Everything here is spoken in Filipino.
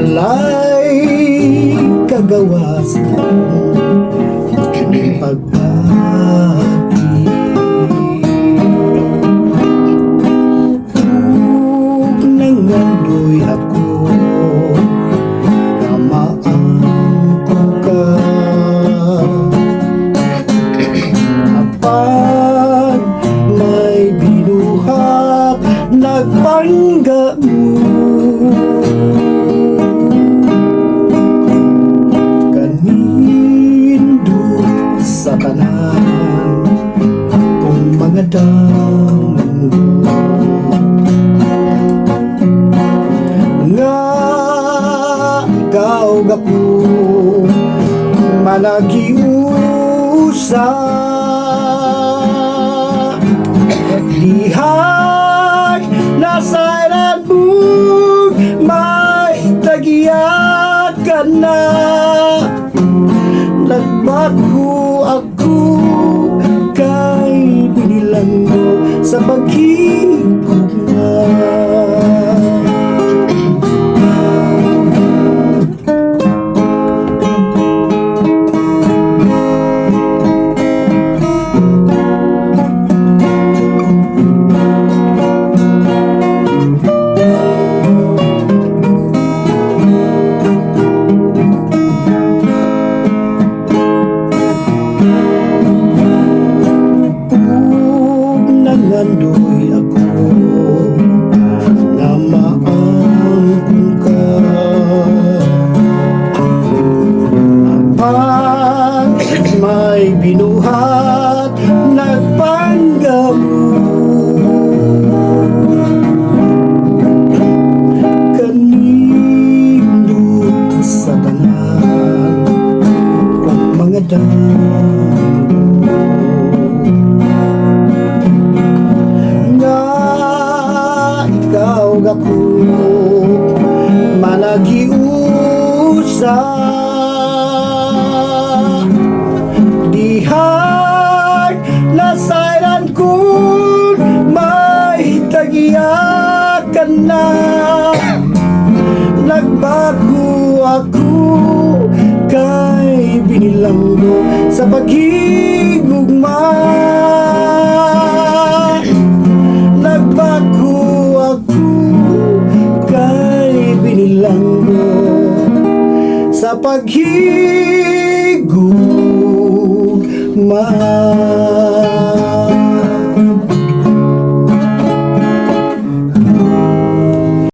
walay kagawas pagbati. Ug nangandoy ako na maangkon ka apan may binuhat nagpangga mo. Sa tanan kung mga damgo nga ikaw gapo managiusa lihat nasairan mo may tagiyak ka na nagbago ako kay binilang mo sa paghigugma. Nangandoy ako na maangkon ka apan may binuhat nagpangga mo. Kanindot sa tanan kung mga ako managiusa dihan nasairan kun may tagiyakan na nagbago ako kay binilang mo sa paghigugma. Nagbago ako kay binilang mo sa paghigugma.